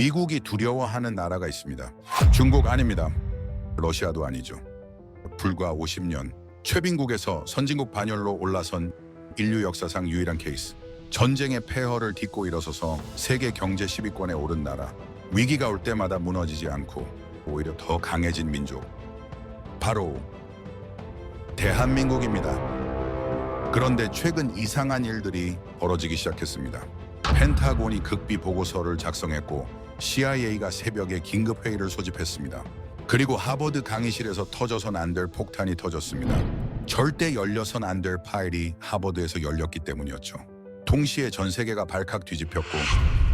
미국이 두려워하는 나라가 있습니다. 중국 아닙니다. 러시아도 아니죠. 불과 50년 최빈국에서 선진국 반열로 올라선 인류 역사상 유일한 케이스. 전쟁의 폐허를 딛고 일어서서 세계 경제 10위권에 오른 나라. 위기가 올 때마다 무너지지 않고 오히려 더 강해진 민족. 바로 대한민국입니다. 그런데 최근 이상한 일들이 벌어지기 시작했습니다. 펜타곤이 극비 보고서를 작성했고 CIA가 새벽에 긴급회의를 소집했습니다. 그리고 하버드 강의실에서 터져선 안 될 폭탄이 터졌습니다. 절대 열려선 안 될 파일이 하버드에서 열렸기 때문이었죠. 동시에 전 세계가 발칵 뒤집혔고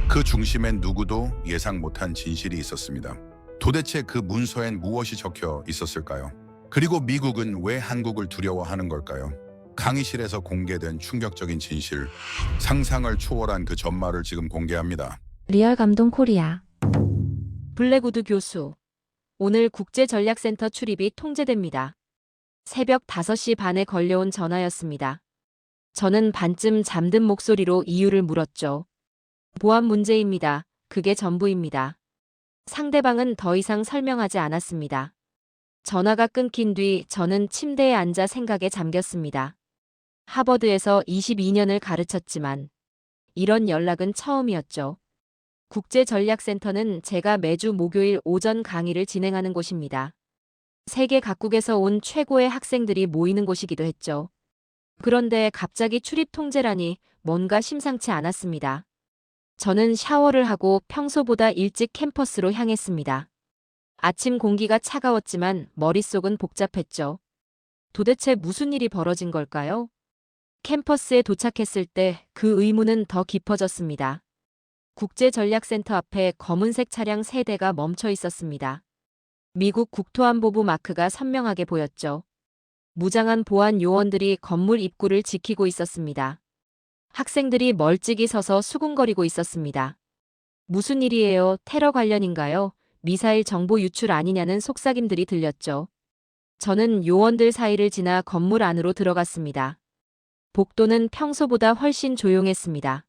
그 중심엔 누구도 예상 못한 진실이 있었습니다. 도대체 그 문서엔 무엇이 적혀 있었을까요? 그리고 미국은 왜 한국을 두려워하는 걸까요? 강의실에서 공개된 충격적인 진실, 상상을 초월한 그 전말을 지금 공개합니다. 리얼 감동 코리아. 블랙우드 교수. 오늘 국제전략센터 출입이 통제됩니다. 새벽 5시 반에 걸려온 전화였습니다. 저는 반쯤 잠든 목소리로 이유를 물었죠. 보안 문제입니다. 그게 전부입니다. 상대방은 더 이상 설명하지 않았습니다. 전화가 끊긴 뒤 저는 침대에 앉아 생각에 잠겼습니다. 하버드에서 22년을 가르쳤지만 이런 연락은 처음이었죠. 국제전략센터는 제가 매주 목요일 오전 강의를 진행하는 곳입니다. 세계 각국에서 온 최고의 학생들이 모이는 곳이기도 했죠. 그런데 갑자기 출입 통제라니 뭔가 심상치 않았습니다. 저는 샤워를 하고 평소보다 일찍 캠퍼스로 향했습니다. 아침 공기가 차가웠지만 머릿속은 복잡했죠. 도대체 무슨 일이 벌어진 걸까요? 캠퍼스에 도착했을 때 그 의문은 더 깊어졌습니다. 국제전략센터 앞에 검은색 차량 3대가 멈춰 있었습니다. 미국 국토안보부 마크가 선명하게 보였죠. 무장한 보안 요원들이 건물 입구를 지키고 있었습니다. 학생들이 멀찍이 서서 수군거리고 있었습니다. 무슨 일이에요? 테러 관련인가요? 미사일 정보 유출 아니냐는 속삭임들이 들렸죠. 저는 요원들 사이를 지나 건물 안으로 들어갔습니다. 복도는 평소보다 훨씬 조용했습니다.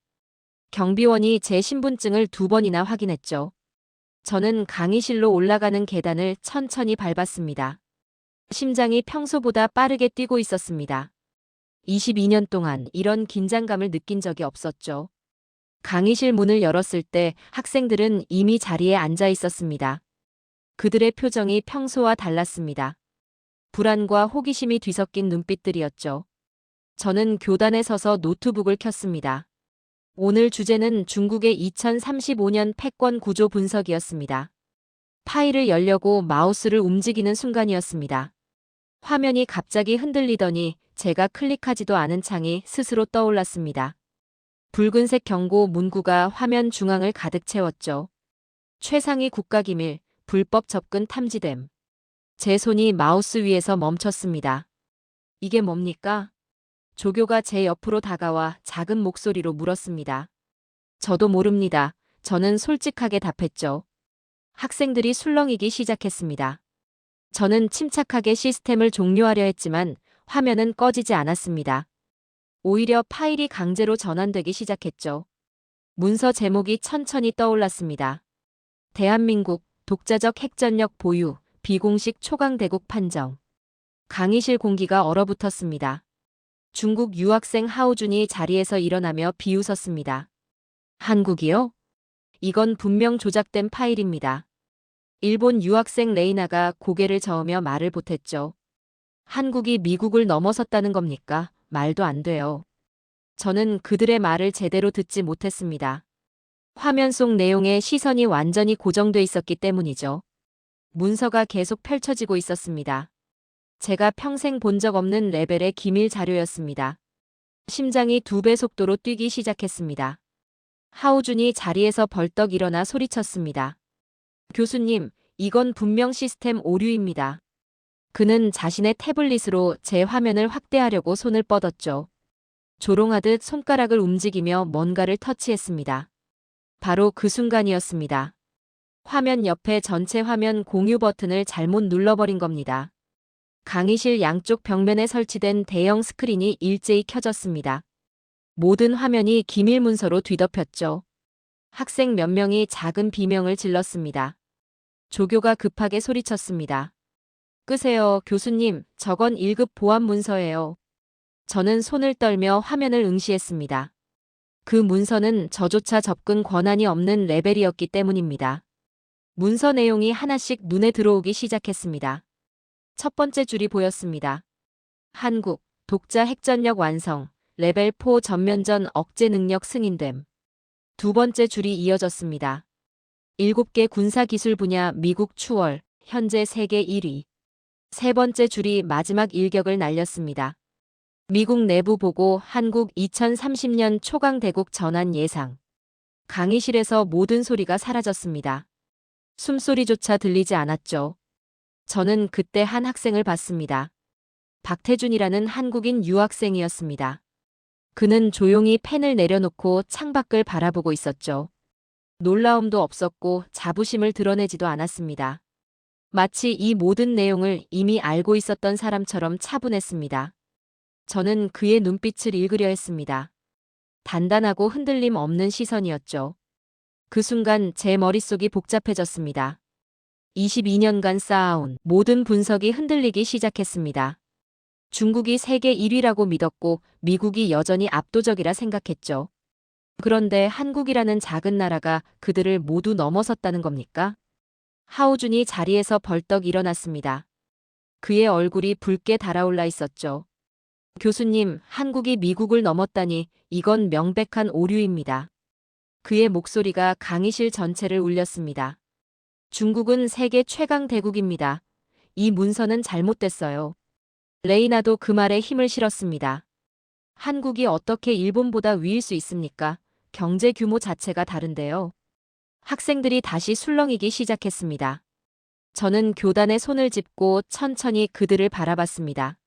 경비원이 제 신분증을 2번이나 확인했죠. 저는 강의실로 올라가는 계단을 천천히 밟았습니다. 심장이 평소보다 빠르게 뛰고 있었습니다. 22년 동안 이런 긴장감을 느낀 적이 없었죠. 강의실 문을 열었을 때 학생들은 이미 자리에 앉아 있었습니다. 그들의 표정이 평소와 달랐습니다. 불안과 호기심이 뒤섞인 눈빛들이었죠. 저는 교단에 서서 노트북을 켰습니다. 오늘 주제는 중국의 2035년 패권 구조 분석이었습니다. 파일을 열려고 마우스를 움직이는 순간이었습니다. 화면이 갑자기 흔들리더니 제가 클릭하지도 않은 창이 스스로 떠올랐습니다. 붉은색 경고 문구가 화면 중앙을 가득 채웠죠. 최상위 국가기밀, 불법 접근 탐지됨. 제 손이 마우스 위에서 멈췄습니다. 이게 뭡니까? 조교가 제 옆으로 다가와 작은 목소리로 물었습니다. 저도 모릅니다. 저는 솔직하게 답했죠. 학생들이 술렁이기 시작했습니다. 저는 침착하게 시스템을 종료하려 했지만 화면은 꺼지지 않았습니다. 오히려 파일이 강제로 전환되기 시작했죠. 문서 제목이 천천히 떠올랐습니다. 대한민국 독자적 핵전력 보유, 비공식 초강대국 판정. 강의실 공기가 얼어붙었습니다. 중국 유학생 하오준이 자리에서 일어나며 비웃었습니다. 한국이요? 이건 분명 조작된 파일입니다. 일본 유학생 레이나가 고개를 저으며 말을 보탰죠. 한국이 미국을 넘어섰다는 겁니까? 말도 안 돼요. 저는 그들의 말을 제대로 듣지 못했습니다. 화면 속 내용에 시선이 완전히 고정돼 있었기 때문이죠. 문서가 계속 펼쳐지고 있었습니다. 제가 평생 본 적 없는 레벨의 기밀 자료였습니다. 심장이 2배 속도로 뛰기 시작했습니다. 하오준이 자리에서 벌떡 일어나 소리쳤습니다. 교수님, 이건 분명 시스템 오류입니다. 그는 자신의 태블릿으로 제 화면을 확대하려고 손을 뻗었죠. 조롱하듯 손가락을 움직이며 뭔가를 터치했습니다. 바로 그 순간이었습니다. 화면 옆에 전체 화면 공유 버튼을 잘못 눌러버린 겁니다. 강의실 양쪽 벽면에 설치된 대형 스크린이 일제히 켜졌습니다. 모든 화면이 기밀 문서로 뒤덮였죠. 학생 몇 명이 작은 비명을 질렀습니다. 조교가 급하게 소리쳤습니다. 끄세요, 교수님. 저건 1급 보안 문서예요. 저는 손을 떨며 화면을 응시했습니다. 그 문서는 저조차 접근 권한이 없는 레벨이었기 때문입니다. 문서 내용이 하나씩 눈에 들어오기 시작했습니다. 첫 번째 줄이 보였습니다. 한국, 독자 핵전력 완성, 레벨 4 전면전 억제 능력 승인됨. 두 번째 줄이 이어졌습니다. 7개 군사기술 분야 미국 추월, 현재 세계 1위. 세 번째 줄이 마지막 일격을 날렸습니다. 미국 내부 보고 한국 2030년 초강 대국 전환 예상. 강의실에서 모든 소리가 사라졌습니다. 숨소리조차 들리지 않았죠. 저는 그때 한 학생을 봤습니다. 박태준이라는 한국인 유학생이었습니다. 그는 조용히 펜을 내려놓고 창밖을 바라보고 있었죠. 놀라움도 없었고 자부심을 드러내지도 않았습니다. 마치 이 모든 내용을 이미 알고 있었던 사람처럼 차분했습니다. 저는 그의 눈빛을 읽으려 했습니다. 단단하고 흔들림 없는 시선이었죠. 그 순간 제 머릿속이 복잡해졌습니다. 22년간 쌓아온 모든 분석이 흔들리기 시작했습니다. 중국이 세계 1위라고 믿었고 미국이 여전히 압도적이라 생각했죠. 그런데 한국이라는 작은 나라가 그들을 모두 넘어섰다는 겁니까? 하오준이 자리에서 벌떡 일어났습니다. 그의 얼굴이 붉게 달아올라 있었죠. 교수님, 한국이 미국을 넘었다니 이건 명백한 오류입니다. 그의 목소리가 강의실 전체를 울렸습니다. 중국은 세계 최강 대국입니다. 이 문서는 잘못됐어요. 레이나도 그 말에 힘을 실었습니다. 한국이 어떻게 일본보다 위일 수 있습니까? 경제 규모 자체가 다른데요. 학생들이 다시 술렁이기 시작했습니다. 저는 교단에 손을 짚고 천천히 그들을 바라봤습니다.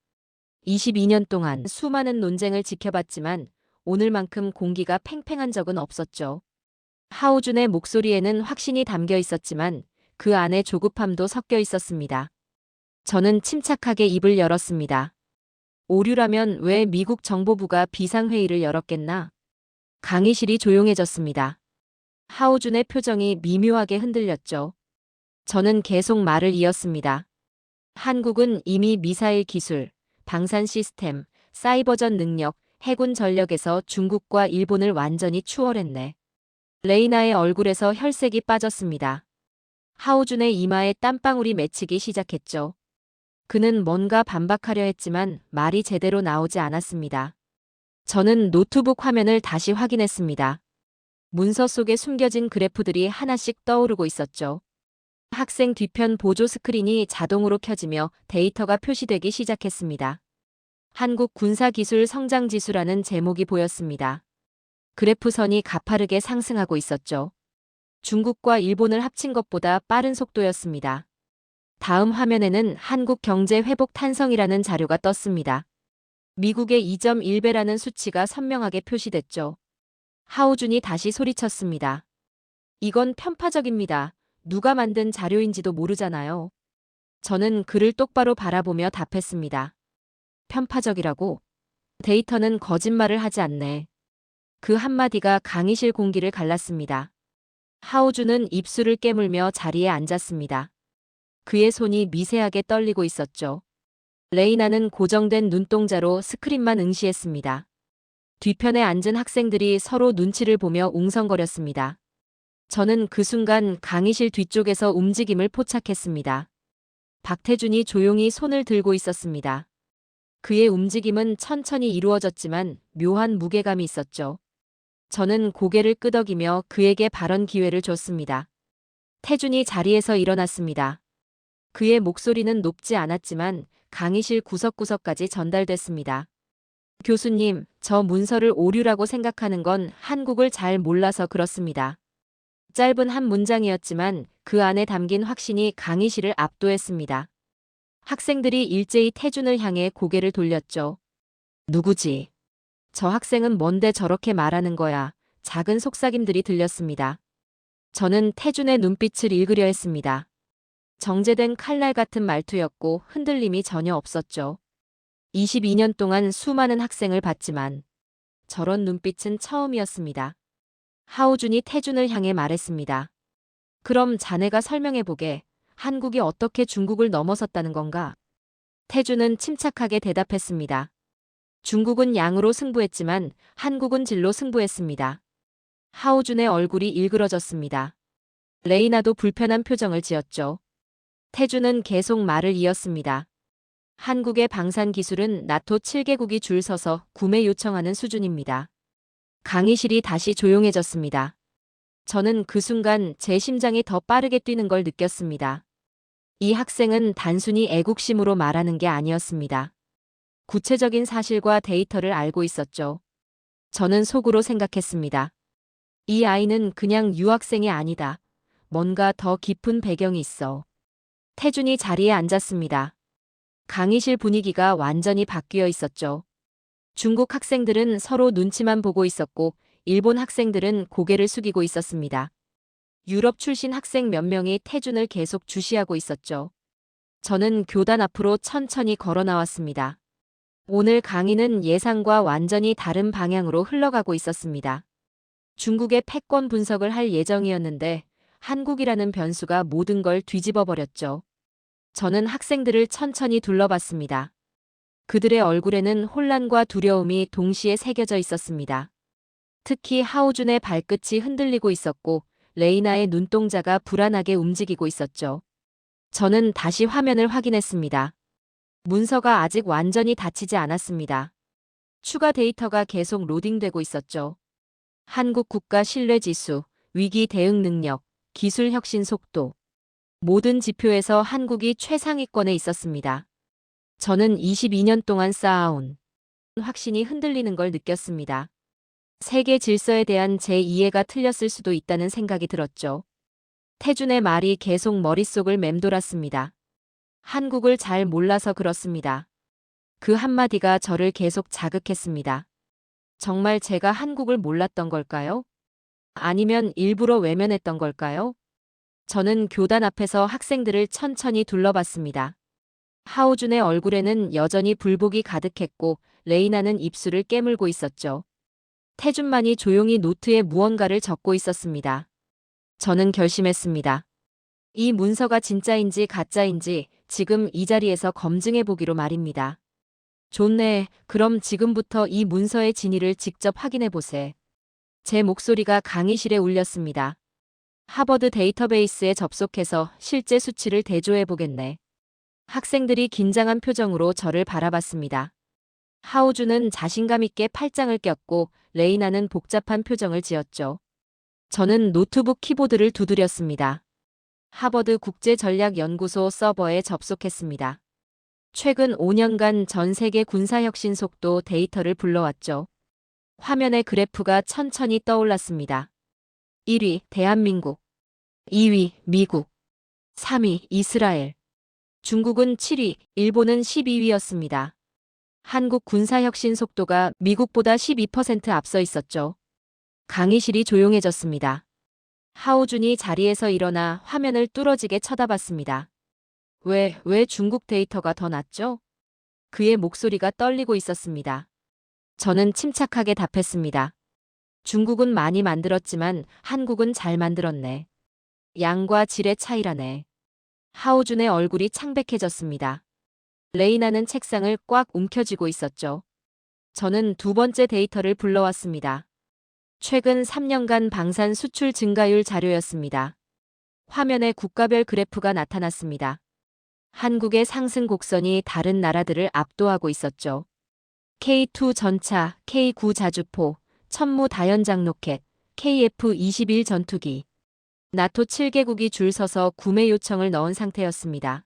22년 동안 수많은 논쟁을 지켜봤지만 오늘만큼 공기가 팽팽한 적은 없었죠. 하오준의 목소리에는 확신이 담겨 있었지만 그 안에 조급함도 섞여 있었습니다. 저는 침착하게 입을 열었습니다. 오류라면 왜 미국 정보부가 비상회의를 열었겠나? 강의실이 조용해졌습니다. 하오준의 표정이 미묘하게 흔들렸죠. 저는 계속 말을 이었습니다. 한국은 이미 미사일 기술, 방산 시스템, 사이버전 능력, 해군 전력에서 중국과 일본을 완전히 추월했네. 레이나의 얼굴에서 혈색이 빠졌습니다. 하오준의 이마에 땀방울이 맺히기 시작했죠. 그는 뭔가 반박하려 했지만 말이 제대로 나오지 않았습니다. 저는 노트북 화면을 다시 확인했습니다. 문서 속에 숨겨진 그래프들이 하나씩 떠오르고 있었죠. 학생 뒤편 보조 스크린이 자동으로 켜지며 데이터가 표시되기 시작했습니다. 한국 군사기술 성장지수라는 제목이 보였습니다. 그래프선이 가파르게 상승하고 있었죠. 중국과 일본을 합친 것보다 빠른 속도였습니다. 다음 화면에는 한국 경제 회복 탄성이라는 자료가 떴습니다. 미국의 2.1배라는 수치가 선명하게 표시됐죠. 하오준이 다시 소리쳤습니다. 이건 편파적입니다. 누가 만든 자료인지도 모르잖아요. 저는 그를 똑바로 바라보며 답했습니다. 편파적이라고? 데이터는 거짓말을 하지 않네. 그 한마디가 강의실 공기를 갈랐습니다. 하오준은 입술을 깨물며 자리에 앉았습니다. 그의 손이 미세하게 떨리고 있었죠. 레이나는 고정된 눈동자로 스크린만 응시했습니다. 뒤편에 앉은 학생들이 서로 눈치를 보며 웅성거렸습니다. 저는 그 순간 강의실 뒤쪽에서 움직임을 포착했습니다. 박태준이 조용히 손을 들고 있었습니다. 그의 움직임은 천천히 이루어졌지만 묘한 무게감이 있었죠. 저는 고개를 끄덕이며 그에게 발언 기회를 줬습니다. 태준이 자리에서 일어났습니다. 그의 목소리는 높지 않았지만 강의실 구석구석까지 전달됐습니다. 교수님, 저 문서를 오류라고 생각하는 건 한국을 잘 몰라서 그렇습니다. 짧은 한 문장이었지만 그 안에 담긴 확신이 강의실을 압도했습니다. 학생들이 일제히 태준을 향해 고개를 돌렸죠. 누구지? 저 학생은 뭔데 저렇게 말하는 거야? 작은 속삭임들이 들렸습니다. 저는 태준의 눈빛을 읽으려 했습니다. 정제된 칼날 같은 말투였고 흔들림이 전혀 없었죠. 22년 동안 수많은 학생을 봤지만 저런 눈빛은 처음이었습니다. 하오준이 태준을 향해 말했습니다. 그럼 자네가 설명해보게. 한국이 어떻게 중국을 넘어섰다는 건가? 태준은 침착하게 대답했습니다. 중국은 양으로 승부했지만 한국은 질로 승부했습니다. 하오준의 얼굴이 일그러졌습니다. 레이나도 불편한 표정을 지었죠. 태준은 계속 말을 이었습니다. 한국의 방산 기술은 나토 7개국이 줄 서서 구매 요청하는 수준입니다. 강의실이 다시 조용해졌습니다. 저는 그 순간 제 심장이 더 빠르게 뛰는 걸 느꼈습니다. 이 학생은 단순히 애국심으로 말하는 게 아니었습니다. 구체적인 사실과 데이터를 알고 있었죠. 저는 속으로 생각했습니다. 이 아이는 그냥 유학생이 아니다. 뭔가 더 깊은 배경이 있어. 태준이 자리에 앉았습니다. 강의실 분위기가 완전히 바뀌어 있었죠. 중국 학생들은 서로 눈치만 보고 있었고 일본 학생들은 고개를 숙이고 있었습니다. 유럽 출신 학생 몇 명이 태준을 계속 주시하고 있었죠. 저는 교단 앞으로 천천히 걸어 나왔습니다. 오늘 강의는 예상과 완전히 다른 방향으로 흘러가고 있었습니다. 중국의 패권 분석을 할 예정이었는데 한국이라는 변수가 모든 걸 뒤집어 버렸죠. 저는 학생들을 천천히 둘러봤습니다. 그들의 얼굴에는 혼란과 두려움이 동시에 새겨져 있었습니다. 특히 하오준의 발끝이 흔들리고 있었고 레이나의 눈동자가 불안하게 움직이고 있었죠. 저는 다시 화면을 확인했습니다. 문서가 아직 완전히 닫히지 않았습니다. 추가 데이터가 계속 로딩되고 있었죠. 한국 국가 신뢰지수, 위기 대응 능력, 기술 혁신 속도. 모든 지표에서 한국이 최상위권에 있었습니다. 저는 22년 동안 쌓아온 확신이 흔들리는 걸 느꼈습니다. 세계 질서에 대한 제 이해가 틀렸을 수도 있다는 생각이 들었죠. 태준의 말이 계속 머릿속을 맴돌았습니다. 한국을 잘 몰라서 그렇습니다. 그 한마디가 저를 계속 자극했습니다. 정말 제가 한국을 몰랐던 걸까요? 아니면 일부러 외면했던 걸까요? 저는 교단 앞에서 학생들을 천천히 둘러봤습니다. 하오준의 얼굴에는 여전히 불복이 가득했고 레이나는 입술을 깨물고 있었죠. 태준만이 조용히 노트에 무언가를 적고 있었습니다. 저는 결심했습니다. 이 문서가 진짜인지 가짜인지 지금 이 자리에서 검증해 보기로 말입니다. 좋네. 그럼 지금부터 이 문서의 진위를 직접 확인해 보세. 제 목소리가 강의실에 울렸습니다. 하버드 데이터베이스에 접속해서 실제 수치를 대조해 보겠네. 학생들이 긴장한 표정으로 저를 바라봤습니다. 하오준은 자신감 있게 팔짱을 꼈고 레이나는 복잡한 표정을 지었죠. 저는 노트북 키보드를 두드렸습니다. 하버드 국제전략연구소 서버에 접속했습니다. 최근 5년간 전 세계 군사혁신 속도 데이터를 불러왔죠. 화면에 그래프가 천천히 떠올랐습니다. 1위 대한민국, 2위 미국, 3위 이스라엘, 중국은 7위, 일본은 12위였습니다. 한국 군사혁신 속도가 미국보다 12% 앞서 있었죠. 강의실이 조용해졌습니다. 하오준이 자리에서 일어나 화면을 뚫어지게 쳐다봤습니다. 왜 중국 데이터가 더 낫죠? 그의 목소리가 떨리고 있었습니다. 저는 침착하게 답했습니다. 중국은 많이 만들었지만 한국은 잘 만들었네. 양과 질의 차이라네. 하오준의 얼굴이 창백해졌습니다. 레이나는 책상을 꽉 움켜쥐고 있었죠. 저는 두 번째 데이터를 불러왔습니다. 최근 3년간 방산 수출 증가율 자료였습니다. 화면에 국가별 그래프가 나타났습니다. 한국의 상승 곡선이 다른 나라들을 압도하고 있었죠. K2 전차, K9 자주포, 천무 다연장 로켓, KF-21 전투기. 나토 7개국이 줄 서서 구매 요청을 넣은 상태였습니다.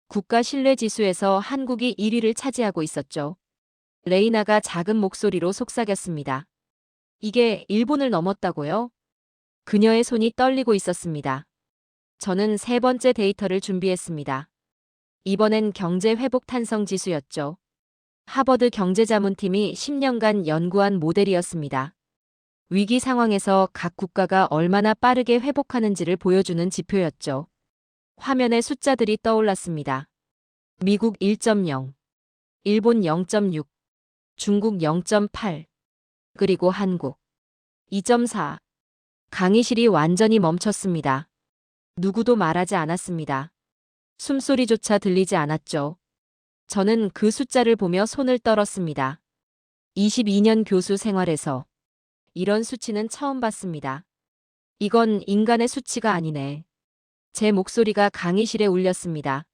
국가 신뢰 지수에서 한국이 1위를 차지하고 있었죠. 레이나가 작은 목소리로 속삭였습니다. 이게 일본을 넘었다고요? 그녀의 손이 떨리고 있었습니다. 저는 세 번째 데이터를 준비했습니다. 이번엔 경제 회복 탄성 지수였죠. 하버드 경제자문팀이 10년간 연구한 모델이었습니다. 위기 상황에서 각 국가가 얼마나 빠르게 회복하는지를 보여주는 지표였죠. 화면에 숫자들이 떠올랐습니다. 미국 1.0, 일본 0.6, 중국 0.8, 그리고 한국 2.4. 강의실이 완전히 멈췄습니다. 누구도 말하지 않았습니다. 숨소리조차 들리지 않았죠. 저는 그 숫자를 보며 손을 떨었습니다. 22년 교수 생활에서 이런 수치는 처음 봤습니다. 이건 인간의 수치가 아니네. 제 목소리가 강의실에 울렸습니다.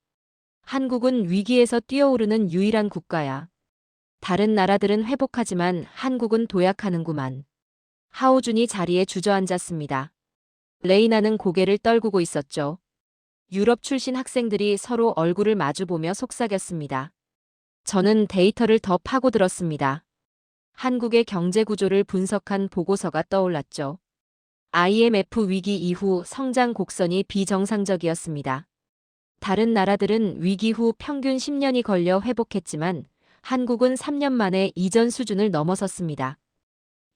한국은 위기에서 뛰어오르는 유일한 국가야. 다른 나라들은 회복하지만 한국은 도약하는구만. 하오준이 자리에 주저앉았습니다. 레이나는 고개를 떨구고 있었죠. 유럽 출신 학생들이 서로 얼굴을 마주보며 속삭였습니다. 저는 데이터를 더 파고들었습니다. 한국의 경제 구조를 분석한 보고서가 떠올랐죠. IMF 위기 이후 성장 곡선이 비정상적이었습니다. 다른 나라들은 위기 후 평균 10년이 걸려 회복했지만 한국은 3년 만에 이전 수준을 넘어섰습니다.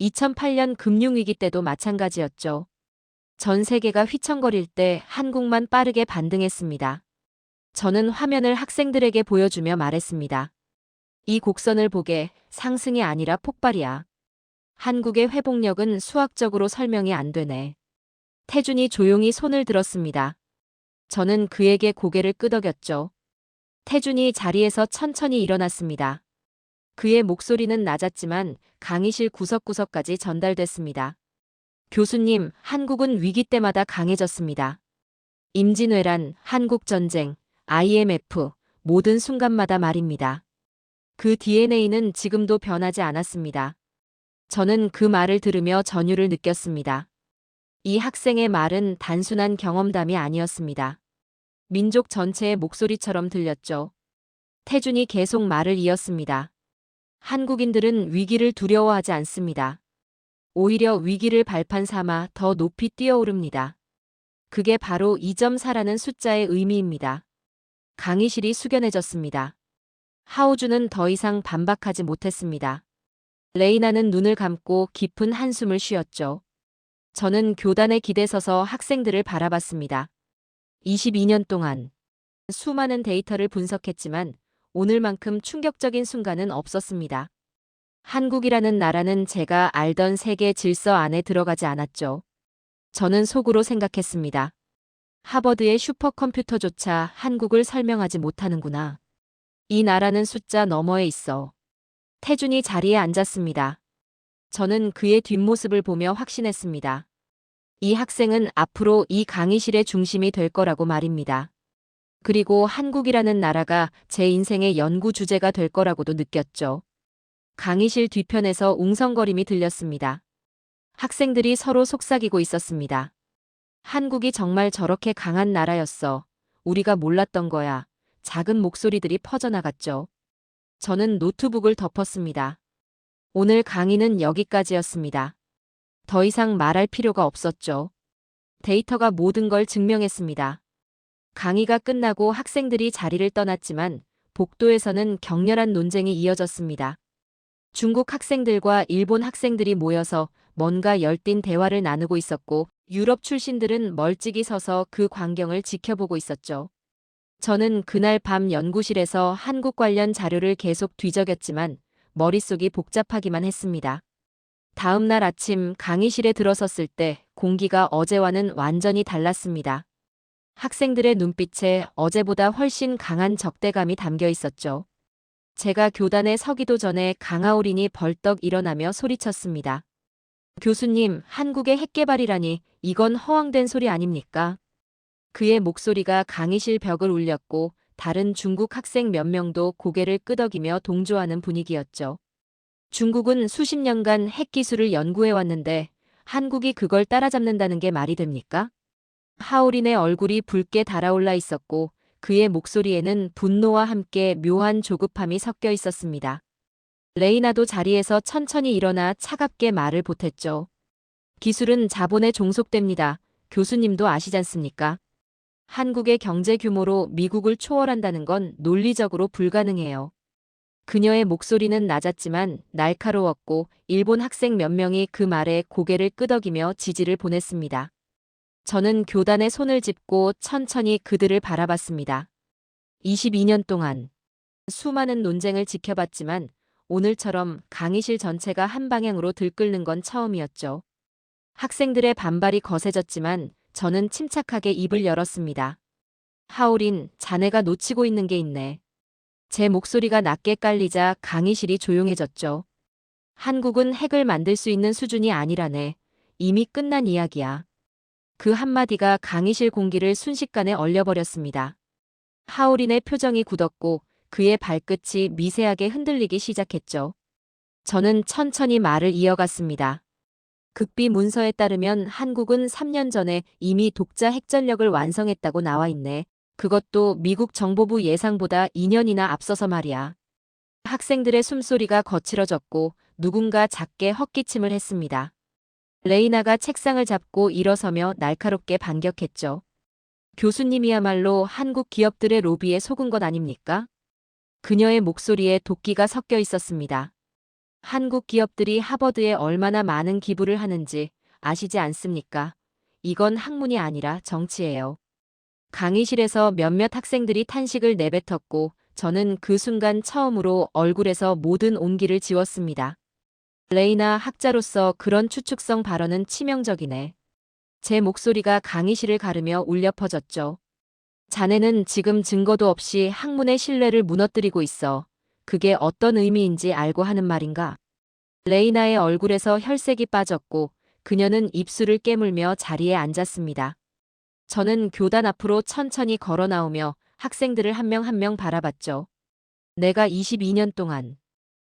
2008년 금융위기 때도 마찬가지였죠. 전 세계가 휘청거릴 때 한국만 빠르게 반등했습니다. 저는 화면을 학생들에게 보여주며 말했습니다. 이 곡선을 보게, 상승이 아니라 폭발이야. 한국의 회복력은 수학적으로 설명이 안 되네. 태준이 조용히 손을 들었습니다. 저는 그에게 고개를 끄덕였죠. 태준이 자리에서 천천히 일어났습니다. 그의 목소리는 낮았지만 강의실 구석구석까지 전달됐습니다. 교수님, 한국은 위기 때마다 강해졌습니다. 임진왜란, 한국전쟁, IMF, 모든 순간마다 말입니다. 그 DNA는 지금도 변하지 않았습니다. 저는 그 말을 들으며 전율을 느꼈습니다. 이 학생의 말은 단순한 경험담이 아니었습니다. 민족 전체의 목소리처럼 들렸죠. 태준이 계속 말을 이었습니다. 한국인들은 위기를 두려워하지 않습니다. 오히려 위기를 발판 삼아 더 높이 뛰어오릅니다. 그게 바로 2.4라는 숫자의 의미입니다. 강의실이 숙연해졌습니다. 하오준은 더 이상 반박하지 못했습니다. 레이나는 눈을 감고 깊은 한숨을 쉬었죠. 저는 교단에 기대 서서 학생들을 바라봤습니다. 22년 동안 수많은 데이터를 분석했지만 오늘만큼 충격적인 순간은 없었습니다. 한국이라는 나라는 제가 알던 세계 질서 안에 들어가지 않았죠. 저는 속으로 생각했습니다. 하버드의 슈퍼컴퓨터조차 한국을 설명하지 못하는구나. 이 나라는 숫자 너머에 있어. 태준이 자리에 앉았습니다. 저는 그의 뒷모습을 보며 확신했습니다. 이 학생은 앞으로 이 강의실의 중심이 될 거라고 말입니다. 그리고 한국이라는 나라가 제 인생의 연구 주제가 될 거라고도 느꼈죠. 강의실 뒤편에서 웅성거림이 들렸습니다. 학생들이 서로 속삭이고 있었습니다. 한국이 정말 저렇게 강한 나라였어. 우리가 몰랐던 거야. 작은 목소리들이 퍼져나갔죠. 저는 노트북을 덮었습니다. 오늘 강의는 여기까지였습니다. 더 이상 말할 필요가 없었죠. 데이터가 모든 걸 증명했습니다. 강의가 끝나고 학생들이 자리를 떠났지만 복도에서는 격렬한 논쟁이 이어졌습니다. 중국 학생들과 일본 학생들이 모여서 뭔가 열띤 대화를 나누고 있었고 유럽 출신들은 멀찍이 서서 그 광경을 지켜보고 있었죠. 저는 그날 밤 연구실에서 한국 관련 자료를 계속 뒤적였지만 머릿속이 복잡하기만 했습니다. 다음 날 아침 강의실에 들어섰을 때 공기가 어제와는 완전히 달랐습니다. 학생들의 눈빛에 어제보다 훨씬 강한 적대감이 담겨 있었죠. 제가 교단에 서기도 전에 강하오린이 벌떡 일어나며 소리쳤습니다. 교수님, 한국의 핵개발이라니 이건 허황된 소리 아닙니까? 그의 목소리가 강의실 벽을 울렸고 다른 중국 학생 몇 명도 고개를 끄덕이며 동조하는 분위기였죠. 중국은 수십 년간 핵기술을 연구해왔는데 한국이 그걸 따라잡는다는 게 말이 됩니까? 하오린의 얼굴이 붉게 달아올라 있었고 그의 목소리에는 분노와 함께 묘한 조급함이 섞여 있었습니다. 레이나도 자리에서 천천히 일어나 차갑게 말을 보탰죠. 기술은 자본에 종속됩니다. 교수님도 아시잖습니까? 한국의 경제 규모로 미국을 초월한다는 건 논리적으로 불가능해요. 그녀의 목소리는 낮았지만 날카로웠고 일본 학생 몇 명이 그 말에 고개를 끄덕이며 지지를 보냈습니다. 저는 교단의 손을 짚고 천천히 그들을 바라봤습니다. 22년 동안 수많은 논쟁을 지켜봤지만 오늘처럼 강의실 전체가 한 방향으로 들끓는 건 처음이었죠. 학생들의 반발이 거세졌지만 저는 침착하게 입을 열었습니다. 하울인, 자네가 놓치고 있는 게 있네. 제 목소리가 낮게 깔리자 강의실이 조용해졌죠. 한국은 핵을 만들 수 있는 수준이 아니라네. 이미 끝난 이야기야. 그 한마디가 강의실 공기를 순식간에 얼려버렸습니다. 하울인의 표정이 굳었고 그의 발끝이 미세하게 흔들리기 시작했죠. 저는 천천히 말을 이어갔습니다. 극비 문서에 따르면 한국은 3년 전에 이미 독자 핵전력을 완성했다고 나와 있네. 그것도 미국 정보부 예상보다 2년이나 앞서서 말이야. 학생들의 숨소리가 거칠어졌고 누군가 작게 헛기침을 했습니다. 레이나가 책상을 잡고 일어서며 날카롭게 반격했죠. 교수님이야말로 한국 기업들의 로비에 속은 것 아닙니까? 그녀의 목소리에 도끼가 섞여 있었습니다. 한국 기업들이 하버드에 얼마나 많은 기부를 하는지 아시지 않습니까? 이건 학문이 아니라 정치예요. 강의실에서 몇몇 학생들이 탄식을 내뱉었고 저는 그 순간 처음으로 얼굴에서 모든 온기를 지웠습니다. 레이나 학자로서 그런 추측성 발언은 치명적이네. 제 목소리가 강의실을 가르며 울려 퍼졌죠. 자네는 지금 증거도 없이 학문의 신뢰를 무너뜨리고 있어. 그게 어떤 의미인지 알고 하는 말인가? 레이나의 얼굴에서 혈색이 빠졌고 그녀는 입술을 깨물며 자리에 앉았습니다. 저는 교단 앞으로 천천히 걸어 나오며 학생들을 한 명 한 명 바라봤죠. 내가 22년 동안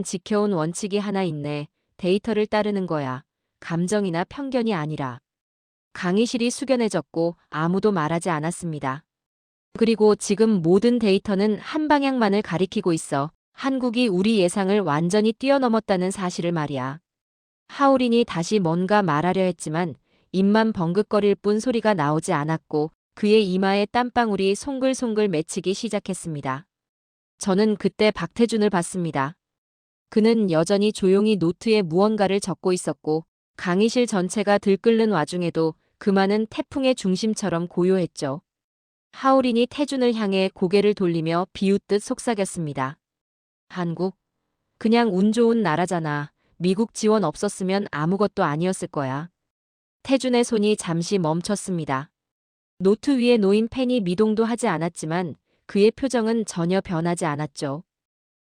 지켜온 원칙이 하나 있네. 데이터를 따르는 거야. 감정이나 편견이 아니라. 강의실이 숙연해졌고 아무도 말하지 않았습니다. 그리고 지금 모든 데이터는 한 방향만을 가리키고 있어. 한국이 우리 예상을 완전히 뛰어넘었다는 사실을 말이야. 하울인이 다시 뭔가 말하려 했지만 입만 벙긋거릴 뿐 소리가 나오지 않았고 그의 이마에 땀방울이 송글송글 맺히기 시작했습니다. 저는 그때 박태준을 봤습니다. 그는 여전히 조용히 노트에 무언가를 적고 있었고 강의실 전체가 들끓는 와중에도 그만은 태풍의 중심처럼 고요했죠. 하울인이 태준을 향해 고개를 돌리며 비웃듯 속삭였습니다. 한국? 그냥 운 좋은 나라잖아. 미국 지원 없었으면 아무것도 아니었을 거야. 태준의 손이 잠시 멈췄습니다. 노트 위에 놓인 펜이 미동도 하지 않았지만 그의 표정은 전혀 변하지 않았죠.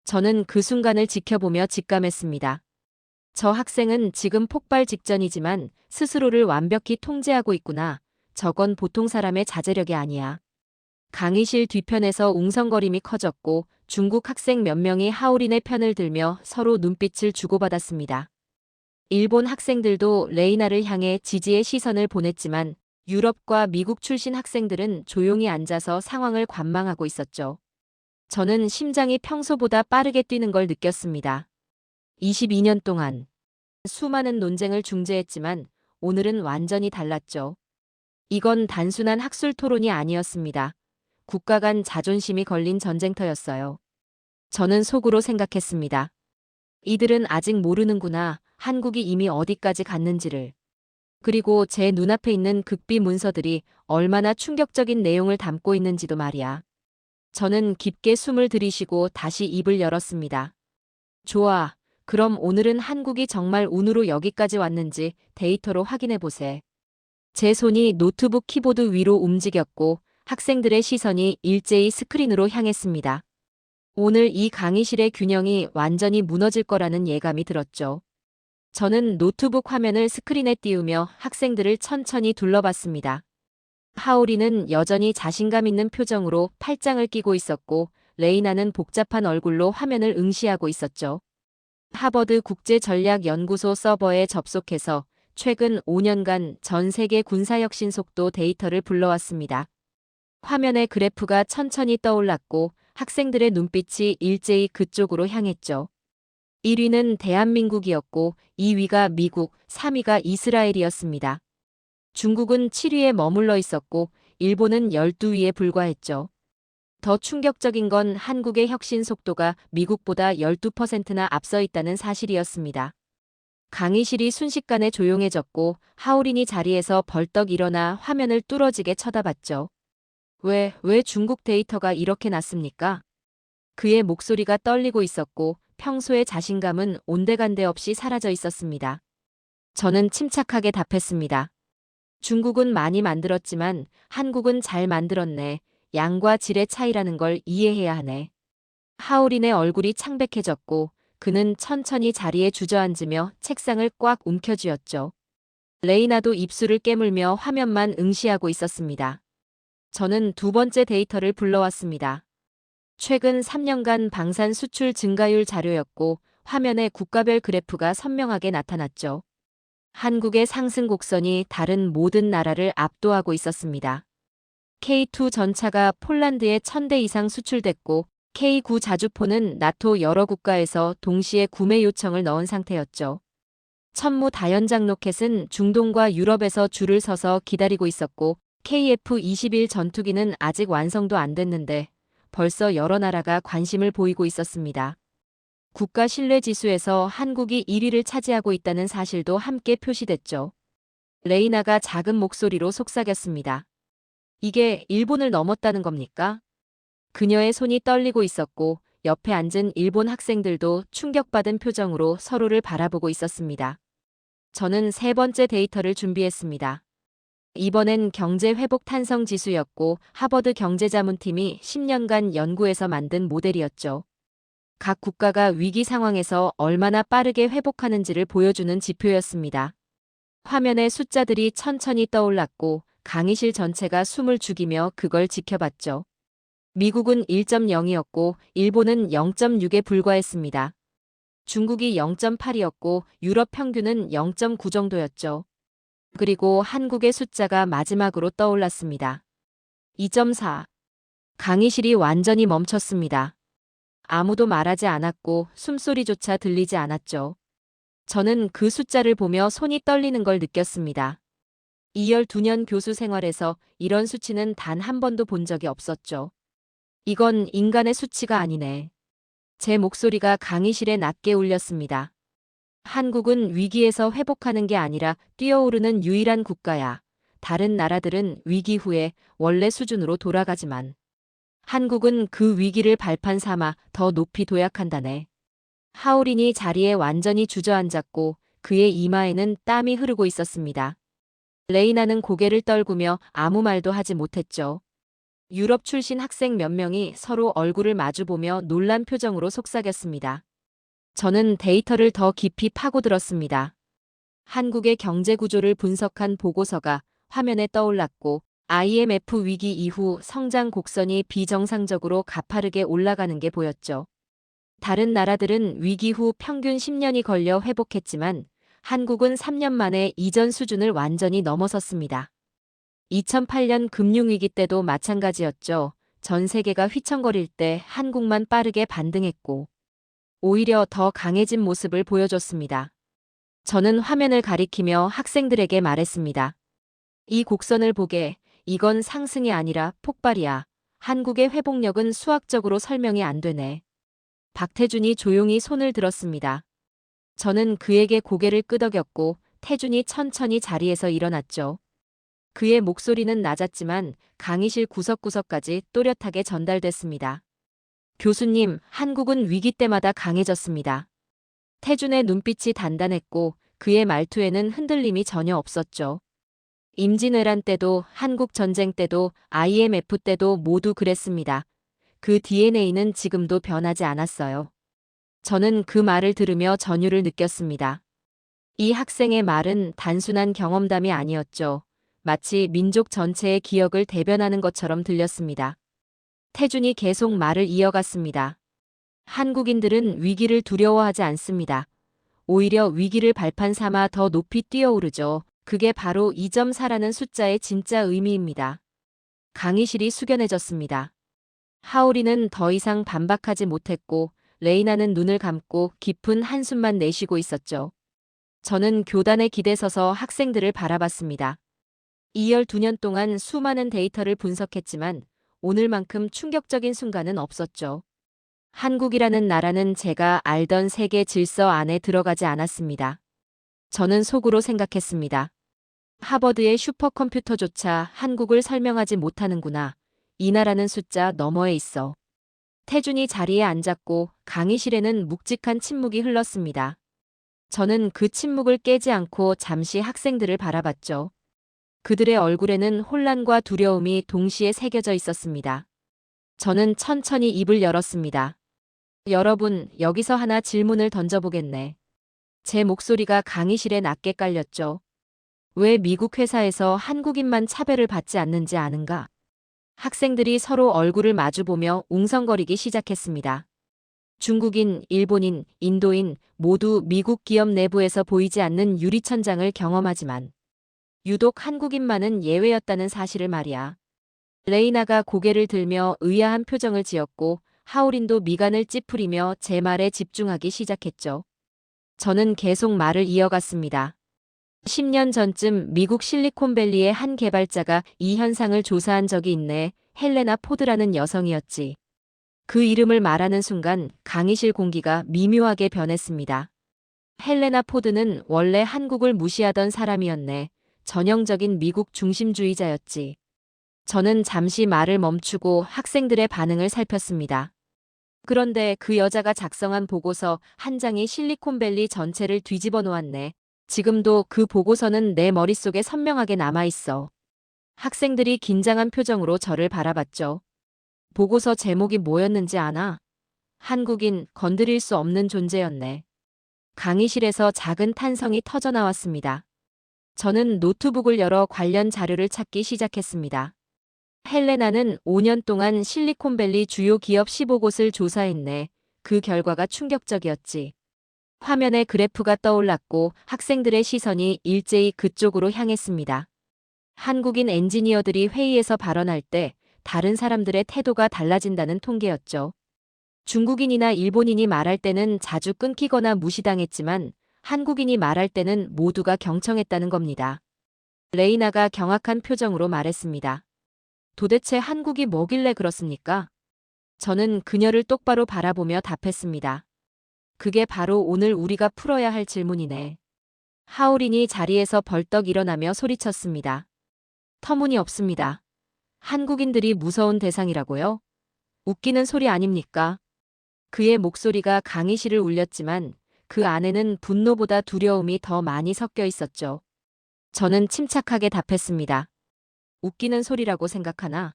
저는 그 순간을 지켜보며 직감했습니다. 저 학생은 지금 폭발 직전이지만 스스로를 완벽히 통제하고 있구나. 저건 보통 사람의 자제력이 아니야. 강의실 뒤편에서 웅성거림이 커졌고 중국 학생 몇 명이 하울인의 편을 들며 서로 눈빛을 주고받았습니다. 일본 학생들도 레이나를 향해 지지의 시선을 보냈지만 유럽과 미국 출신 학생들은 조용히 앉아서 상황을 관망하고 있었죠. 저는 심장이 평소보다 빠르게 뛰는 걸 느꼈습니다. 22년 동안 수많은 논쟁을 중재했지만 오늘은 완전히 달랐죠. 이건 단순한 학술 토론이 아니었습니다. 국가 간 자존심이 걸린 전쟁터였어요. 저는 속으로 생각했습니다. 이들은 아직 모르는구나. 한국이 이미 어디까지 갔는지를. 그리고 제 눈앞에 있는 극비 문서들이 얼마나 충격적인 내용을 담고 있는지도 말이야. 저는 깊게 숨을 들이쉬고 다시 입을 열었습니다. 좋아. 그럼 오늘은 한국이 정말 운으로 여기까지 왔는지 데이터로 확인해 보세. 제 손이 노트북 키보드 위로 움직였고 학생들의 시선이 일제히 스크린으로 향했습니다. 오늘 이 강의실의 균형이 완전히 무너질 거라는 예감이 들었죠. 저는 노트북 화면을 스크린에 띄우며 학생들을 천천히 둘러봤습니다. 하울이는 여전히 자신감 있는 표정으로 팔짱을 끼고 있었고 레이나는 복잡한 얼굴로 화면을 응시하고 있었죠. 하버드 국제전략연구소 서버에 접속해서 최근 5년간 전 세계 군사혁신 속도 데이터를 불러왔습니다. 화면의 그래프가 천천히 떠올랐고 학생들의 눈빛이 일제히 그쪽으로 향했죠. 1위는 대한민국이었고 2위가 미국, 3위가 이스라엘이었습니다. 중국은 7위에 머물러 있었고 일본은 12위에 불과했죠. 더 충격적인 건 한국의 혁신 속도가 미국보다 12%나 앞서 있다는 사실이었습니다. 강의실이 순식간에 조용해졌고 하울인이 자리에서 벌떡 일어나 화면을 뚫어지게 쳐다봤죠. 왜 중국 데이터가 이렇게 낮습니까? 그의 목소리가 떨리고 있었고 평소의 자신감은 온데간데 없이 사라져 있었습니다. 저는 침착하게 답했습니다. 중국은 많이 만들었지만 한국은 잘 만들었네. 양과 질의 차이라는 걸 이해해야 하네. 하울인의 얼굴이 창백해졌고 그는 천천히 자리에 주저앉으며 책상을 꽉 움켜쥐었죠. 레이나도 입술을 깨물며 화면만 응시하고 있었습니다. 저는 두 번째 데이터를 불러왔습니다. 최근 3년간 방산 수출 증가율 자료였고 화면에 국가별 그래프가 선명하게 나타났죠. 한국의 상승 곡선이 다른 모든 나라를 압도하고 있었습니다. K2 전차가 폴란드에 1000대 이상 수출됐고 K9 자주포는 나토 여러 국가에서 동시에 구매 요청을 넣은 상태였죠. 천무 다연장 로켓은 중동과 유럽에서 줄을 서서 기다리고 있었고 KF-21 전투기는 아직 완성도 안 됐는데 벌써 여러 나라가 관심을 보이고 있었습니다. 국가 신뢰 지수에서 한국이 1위를 차지하고 있다는 사실도 함께 표시됐죠. 레이나가 작은 목소리로 속삭였습니다. 이게 일본을 넘었다는 겁니까? 그녀의 손이 떨리고 있었고 옆에 앉은 일본 학생들도 충격받은 표정으로 서로를 바라보고 있었습니다. 저는 세 번째 데이터를 준비했습니다. 이번엔 경제회복 탄성 지수였고 하버드 경제자문팀이 10년간 연구해서 만든 모델이었죠. 각 국가가 위기 상황에서 얼마나 빠르게 회복하는지를 보여주는 지표였습니다. 화면에 숫자들이 천천히 떠올랐고 강의실 전체가 숨을 죽이며 그걸 지켜봤죠. 미국은 1.0이었고 일본은 0.6에 불과했습니다. 중국이 0.8이었고 유럽 평균은 0.9 정도였죠. 그리고 한국의 숫자가 마지막으로 떠올랐습니다. 2.4. 강의실이 완전히 멈췄습니다. 아무도 말하지 않았고 숨소리조차 들리지 않았죠. 저는 그 숫자를 보며 손이 떨리는 걸 느꼈습니다. 12년 교수 생활에서 이런 수치는 단 한 번도 본 적이 없었죠. 이건 인간의 수치가 아니네. 제 목소리가 강의실에 낮게 울렸습니다. 한국은 위기에서 회복하는 게 아니라 뛰어오르는 유일한 국가야. 다른 나라들은 위기 후에 원래 수준으로 돌아가지만 한국은 그 위기를 발판 삼아 더 높이 도약한다네. 하울인이 자리에 완전히 주저앉았고 그의 이마에는 땀이 흐르고 있었습니다. 레이나는 고개를 떨구며 아무 말도 하지 못했죠. 유럽 출신 학생 몇 명이 서로 얼굴을 마주보며 놀란 표정으로 속삭였습니다. 저는 데이터를 더 깊이 파고들었습니다. 한국의 경제 구조를 분석한 보고서가 화면에 떠올랐고 IMF 위기 이후 성장 곡선이 비정상적으로 가파르게 올라가는 게 보였죠. 다른 나라들은 위기 후 평균 10년이 걸려 회복했지만 한국은 3년 만에 이전 수준을 완전히 넘어섰습니다. 2008년 금융위기 때도 마찬가지였죠. 전 세계가 휘청거릴 때 한국만 빠르게 반등했고 오히려 더 강해진 모습을 보여줬습니다. 저는 화면을 가리키며 학생들에게 말했습니다. 이 곡선을 보게, 이건 상승이 아니라 폭발이야. 한국의 회복력은 수학적으로 설명이 안 되네. 박태준이 조용히 손을 들었습니다. 저는 그에게 고개를 끄덕였고 태준이 천천히 자리에서 일어났죠. 그의 목소리는 낮았지만 강의실 구석구석까지 또렷하게 전달됐습니다. 교수님, 한국은 위기 때마다 강해졌습니다. 태준의 눈빛이 단단했고 그의 말투에는 흔들림이 전혀 없었죠. 임진왜란 때도 한국 전쟁 때도 IMF 때도 모두 그랬습니다. 그 DNA는 지금도 변하지 않았어요. 저는 그 말을 들으며 전율을 느꼈습니다. 이 학생의 말은 단순한 경험담이 아니었죠. 마치 민족 전체의 기억을 대변하는 것처럼 들렸습니다. 태준이 계속 말을 이어갔습니다. 한국인들은 위기를 두려워하지 않습니다. 오히려 위기를 발판 삼아 더 높이 뛰어오르죠. 그게 바로 2.4라는 숫자의 진짜 의미입니다. 강의실이 숙연해졌습니다. 하울이는 더 이상 반박하지 못했고 레이나는 눈을 감고 깊은 한숨만 내쉬고 있었죠. 저는 교단에 기대 서서 학생들을 바라봤습니다. 12년 동안 수많은 데이터를 분석했지만 오늘만큼 충격적인 순간은 없었죠. 한국이라는 나라는 제가 알던 세계 질서 안에 들어가지 않았습니다. 저는 속으로 생각했습니다. 하버드의 슈퍼컴퓨터조차 한국을 설명하지 못하는구나. 이 나라는 숫자 너머에 있어. 태준이 자리에 앉았고 강의실에는 묵직한 침묵이 흘렀습니다. 저는 그 침묵을 깨지 않고 잠시 학생들을 바라봤죠. 그들의 얼굴에는 혼란과 두려움이 동시에 새겨져 있었습니다. 저는 천천히 입을 열었습니다. 여러분, 여기서 하나 질문을 던져보겠네. 제 목소리가 강의실에 낮게 깔렸죠. 왜 미국 회사에서 한국인만 차별을 받지 않는지 아는가? 학생들이 서로 얼굴을 마주보며 웅성거리기 시작했습니다. 중국인, 일본인, 인도인 모두 미국 기업 내부에서 보이지 않는 유리천장을 경험하지만 유독 한국인만은 예외였다는 사실을 말이야. 레이나가 고개를 들며 의아한 표정을 지었고 하울린도 미간을 찌푸리며 제 말에 집중하기 시작했죠. 저는 계속 말을 이어갔습니다. 10년 전쯤 미국 실리콘밸리의 한 개발자가 이 현상을 조사한 적이 있네. 헬레나 포드라는 여성이었지. 그 이름을 말하는 순간 강의실 공기가 미묘하게 변했습니다. 헬레나 포드는 원래 한국을 무시하던 사람이었네. 전형적인 미국 중심주의자였지. 저는 잠시 말을 멈추고 학생들의 반응을 살폈습니다. 그런데 그 여자가 작성한 보고서 한 장이 실리콘밸리 전체를 뒤집어 놓았네. 지금도 그 보고서는 내 머릿속에 선명하게 남아있어. 학생들이 긴장한 표정으로 저를 바라봤죠. 보고서 제목이 뭐였는지 아나? 한국인, 건드릴 수 없는 존재였네. 강의실에서 작은 탄성이 터져 나왔습니다. 저는 노트북을 열어 관련 자료를 찾기 시작했습니다. 헬레나는 5년 동안 실리콘밸리 주요 기업 15곳을 조사했네. 그 결과가 충격적이었지. 화면에 그래프가 떠올랐고 학생들의 시선이 일제히 그쪽으로 향했습니다. 한국인 엔지니어들이 회의에서 발언할 때 다른 사람들의 태도가 달라진다는 통계였죠. 중국인이나 일본인이 말할 때는 자주 끊기거나 무시당했지만 한국인이 말할 때는 모두가 경청했다는 겁니다. 레이나가 경악한 표정으로 말했습니다. 도대체 한국이 뭐길래 그렇습니까? 저는 그녀를 똑바로 바라보며 답했습니다. 그게 바로 오늘 우리가 풀어야 할 질문이네. 하울린이 자리에서 벌떡 일어나며 소리쳤습니다. 터무니없습니다. 한국인들이 무서운 대상이라고요? 웃기는 소리 아닙니까? 그의 목소리가 강의실을 울렸지만 그 안에는 분노보다 두려움이 더 많이 섞여 있었죠. 저는 침착하게 답했습니다. 웃기는 소리라고 생각하나?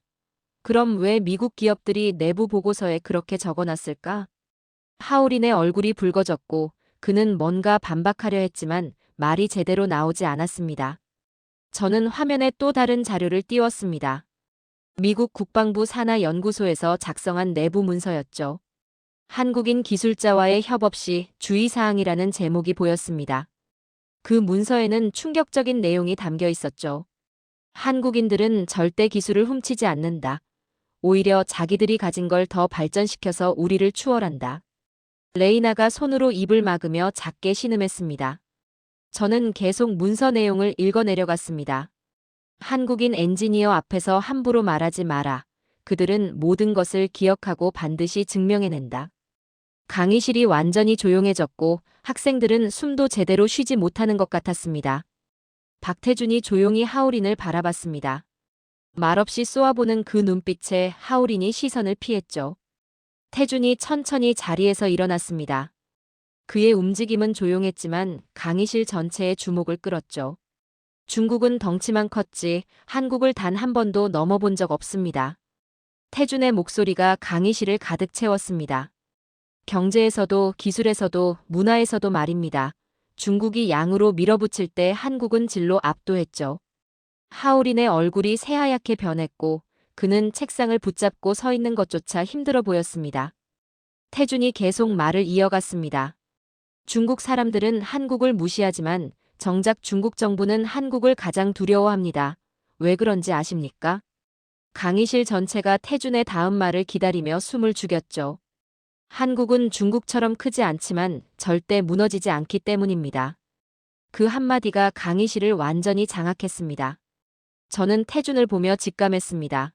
그럼 왜 미국 기업들이 내부 보고서에 그렇게 적어놨을까? 하울린의 얼굴이 붉어졌고 그는 뭔가 반박하려 했지만 말이 제대로 나오지 않았습니다. 저는 화면에 또 다른 자료를 띄웠습니다. 미국 국방부 산하연구소에서 작성한 내부 문서였죠. 한국인 기술자와의 협업 시 주의사항이라는 제목이 보였습니다. 그 문서에는 충격적인 내용이 담겨 있었죠. 한국인들은 절대 기술을 훔치지 않는다. 오히려 자기들이 가진 걸 더 발전시켜서 우리를 추월한다. 레이나가 손으로 입을 막으며 작게 신음했습니다. 저는 계속 문서 내용을 읽어내려갔습니다. 한국인 엔지니어 앞에서 함부로 말하지 마라. 그들은 모든 것을 기억하고 반드시 증명해낸다. 강의실이 완전히 조용해졌고 학생들은 숨도 제대로 쉬지 못하는 것 같았습니다. 박태준이 조용히 하울린을 바라봤습니다. 말없이 쏘아보는 그 눈빛에 하울린이 시선을 피했죠. 태준이 천천히 자리에서 일어났습니다. 그의 움직임은 조용했지만 강의실 전체의 주목을 끌었죠. 중국은 덩치만 컸지 한국을 단 한 번도 넘어본 적 없습니다. 태준의 목소리가 강의실을 가득 채웠습니다. 경제에서도 기술에서도 문화에서도 말입니다. 중국이 양으로 밀어붙일 때 한국은 질로 압도했죠. 하울린의 얼굴이 새하얗게 변했고 그는 책상을 붙잡고 서 있는 것조차 힘들어 보였습니다. 태준이 계속 말을 이어갔습니다. 중국 사람들은 한국을 무시하지만 정작 중국 정부는 한국을 가장 두려워합니다. 왜 그런지 아십니까? 강의실 전체가 태준의 다음 말을 기다리며 숨을 죽였죠. 한국은 중국처럼 크지 않지만 절대 무너지지 않기 때문입니다. 그 한마디가 강의실을 완전히 장악했습니다. 저는 태준을 보며 직감했습니다.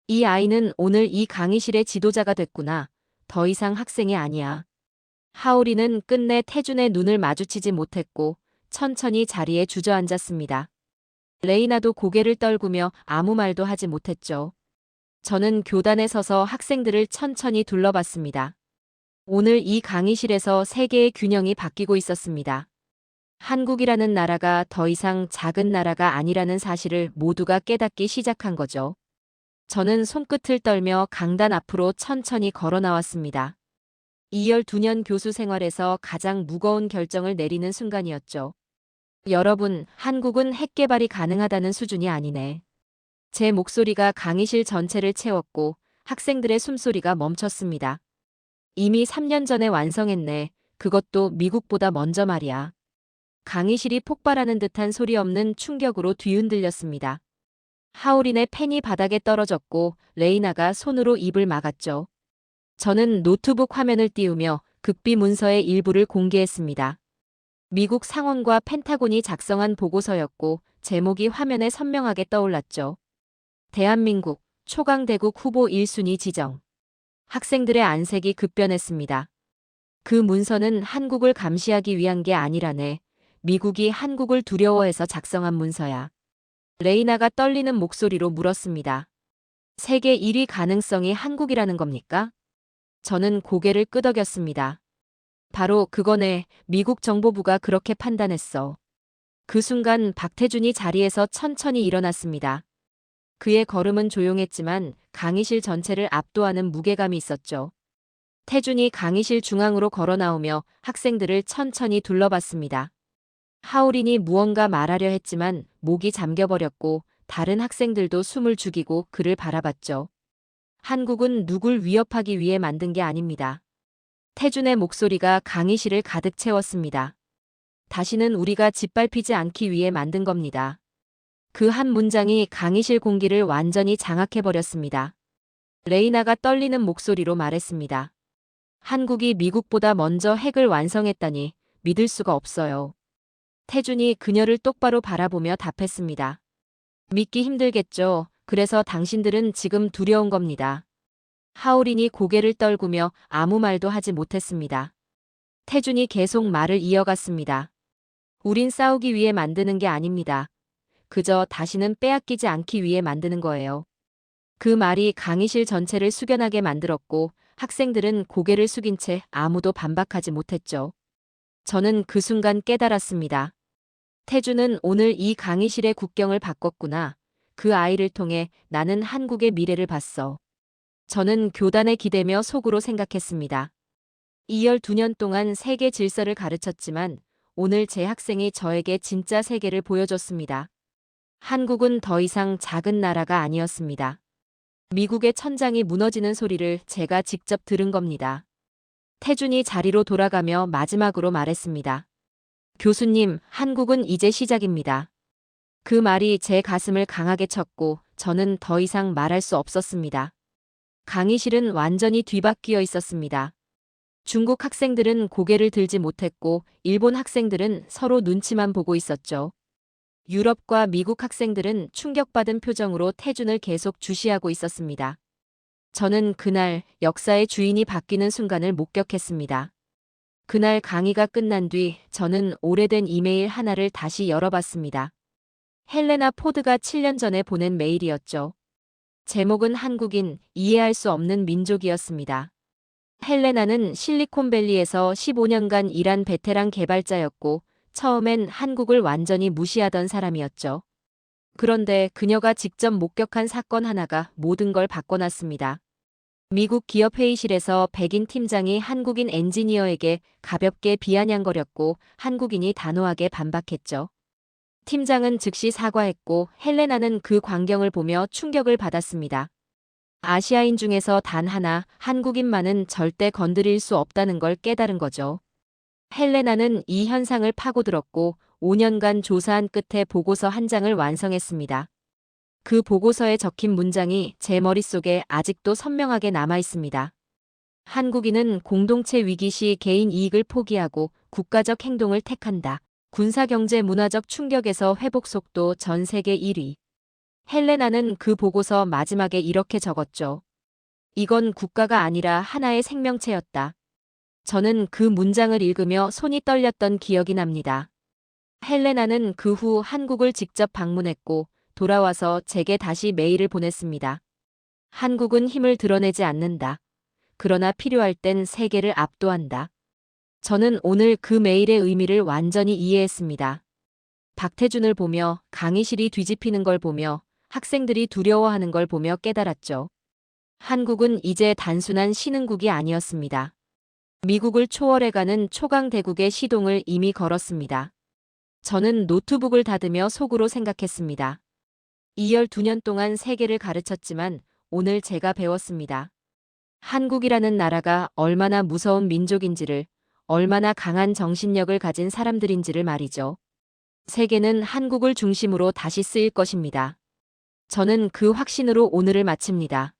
이 아이는 오늘 이 강의실의 지도자가 됐구나. 더 이상 학생이 아니야. 하울이는 끝내 태준의 눈을 마주치지 못했고 천천히 자리에 주저앉았습니다. 레이나도 고개를 떨구며 아무 말도 하지 못했죠. 저는 교단에 서서 학생들을 천천히 둘러봤습니다. 오늘 이 강의실에서 세계의 균형이 바뀌고 있었습니다. 한국이라는 나라가 더 이상 작은 나라가 아니라는 사실을 모두가 깨닫기 시작한 거죠. 저는 손끝을 떨며 강단 앞으로 천천히 걸어 나왔습니다. 2년 교수 생활에서 가장 무거운 결정을 내리는 순간이었죠. 여러분, 한국은 핵 개발이 가능하다는 수준이 아니네. 제 목소리가 강의실 전체를 채웠고 학생들의 숨소리가 멈췄습니다. 이미 3년 전에 완성했네. 그것도 미국보다 먼저 말이야. 강의실이 폭발하는 듯한 소리 없는 충격으로 뒤흔들렸습니다. 하울인의 펜이 바닥에 떨어졌고 레이나가 손으로 입을 막았죠. 저는 노트북 화면을 띄우며 극비 문서의 일부를 공개했습니다. 미국 상원과 펜타곤이 작성한 보고서였고 제목이 화면에 선명하게 떠올랐죠. 대한민국 초강대국 후보 1순위 지정. 학생들의 안색이 급변했습니다. 그 문서는 한국을 감시하기 위한 게 아니라네. 미국이 한국을 두려워해서 작성한 문서야. 레이나가 떨리는 목소리로 물었습니다. 세계 1위 가능성이 한국이라는 겁니까? 저는 고개를 끄덕였습니다. 바로 그거네. 미국 정보부가 그렇게 판단했어. 그 순간 박태준이 자리에서 천천히 일어났습니다. 그의 걸음은 조용했지만 강의실 전체를 압도하는 무게감이 있었죠. 태준이 강의실 중앙으로 걸어 나오며 학생들을 천천히 둘러봤습니다. 하울인이 무언가 말하려 했지만 목이 잠겨버렸고 다른 학생들도 숨을 죽이고 그를 바라봤죠. 한국은 누굴 위협하기 위해 만든 게 아닙니다. 태준의 목소리가 강의실을 가득 채웠습니다. 다시는 우리가 짓밟히지 않기 위해 만든 겁니다. 그 한 문장이 강의실 공기를 완전히 장악해버렸습니다. 레이나가 떨리는 목소리로 말했습니다. 한국이 미국보다 먼저 핵을 완성했다니 믿을 수가 없어요. 태준이 그녀를 똑바로 바라보며 답했습니다. 믿기 힘들겠죠. 그래서 당신들은 지금 두려운 겁니다. 하울인이 고개를 떨구며 아무 말도 하지 못했습니다. 태준이 계속 말을 이어갔습니다. 우린 싸우기 위해 만드는 게 아닙니다. 그저 다시는 빼앗기지 않기 위해 만드는 거예요. 그 말이 강의실 전체를 숙연하게 만들었고 학생들은 고개를 숙인 채 아무도 반박하지 못했죠. 저는 그 순간 깨달았습니다. 태준은 오늘 이 강의실의 국경을 바꿨구나. 그 아이를 통해 나는 한국의 미래를 봤어. 저는 교단에 기대며 속으로 생각했습니다. 12년 동안 세계 질서를 가르쳤지만 오늘 제 학생이 저에게 진짜 세계를 보여줬습니다. 한국은 더 이상 작은 나라가 아니었습니다. 미국의 천장이 무너지는 소리를 제가 직접 들은 겁니다. 태준이 자리로 돌아가며 마지막으로 말했습니다. 교수님, 한국은 이제 시작입니다. 그 말이 제 가슴을 강하게 쳤고 저는 더 이상 말할 수 없었습니다. 강의실은 완전히 뒤바뀌어 있었습니다. 중국 학생들은 고개를 들지 못했고 일본 학생들은 서로 눈치만 보고 있었죠. 유럽과 미국 학생들은 충격받은 표정으로 태준을 계속 주시하고 있었습니다. 저는 그날 역사의 주인이 바뀌는 순간을 목격했습니다. 그날 강의가 끝난 뒤 저는 오래된 이메일 하나를 다시 열어봤습니다. 헬레나 포드가 7년 전에 보낸 메일이었죠. 제목은 한국인, 이해할 수 없는 민족이었습니다. 헬레나는 실리콘밸리에서 15년간 일한 베테랑 개발자였고 처음엔 한국을 완전히 무시하던 사람이었죠. 그런데 그녀가 직접 목격한 사건 하나가 모든 걸 바꿔놨습니다. 미국 기업 회의실에서 백인 팀장이 한국인 엔지니어에게 가볍게 비아냥거렸고 한국인이 단호하게 반박했죠. 팀장은 즉시 사과했고 헬레나는 그 광경을 보며 충격을 받았습니다. 아시아인 중에서 단 하나 한국인만은 절대 건드릴 수 없다는 걸 깨달은 거죠. 헬레나는 이 현상을 파고들었고 5년간 조사한 끝에 보고서 한 장을 완성했습니다. 그 보고서에 적힌 문장이 제 머릿속에 아직도 선명하게 남아 있습니다. 한국인은 공동체 위기 시 개인 이익을 포기하고 국가적 행동을 택한다. 군사경제 문화적 충격에서 회복 속도 전 세계 1위. 헬레나는 그 보고서 마지막에 이렇게 적었죠. 이건 국가가 아니라 하나의 생명체였다. 저는 그 문장을 읽으며 손이 떨렸던 기억이 납니다. 헬레나는 그 후 한국을 직접 방문했고 돌아와서 제게 다시 메일을 보냈습니다. 한국은 힘을 드러내지 않는다. 그러나 필요할 땐 세계를 압도한다. 저는 오늘 그 메일의 의미를 완전히 이해했습니다. 박태준을 보며 강의실이 뒤집히는 걸 보며 학생들이 두려워하는 걸 보며 깨달았죠. 한국은 이제 단순한 신흥국이 아니었습니다. 미국을 초월해가는 초강대국의 시동을 이미 걸었습니다. 저는 노트북을 닫으며 속으로 생각했습니다. 12년 동안 세계를 가르쳤지만 오늘 제가 배웠습니다. 한국이라는 나라가 얼마나 무서운 민족인지를, 얼마나 강한 정신력을 가진 사람들인지를 말이죠. 세계는 한국을 중심으로 다시 쓰일 것입니다. 저는 그 확신으로 오늘을 마칩니다.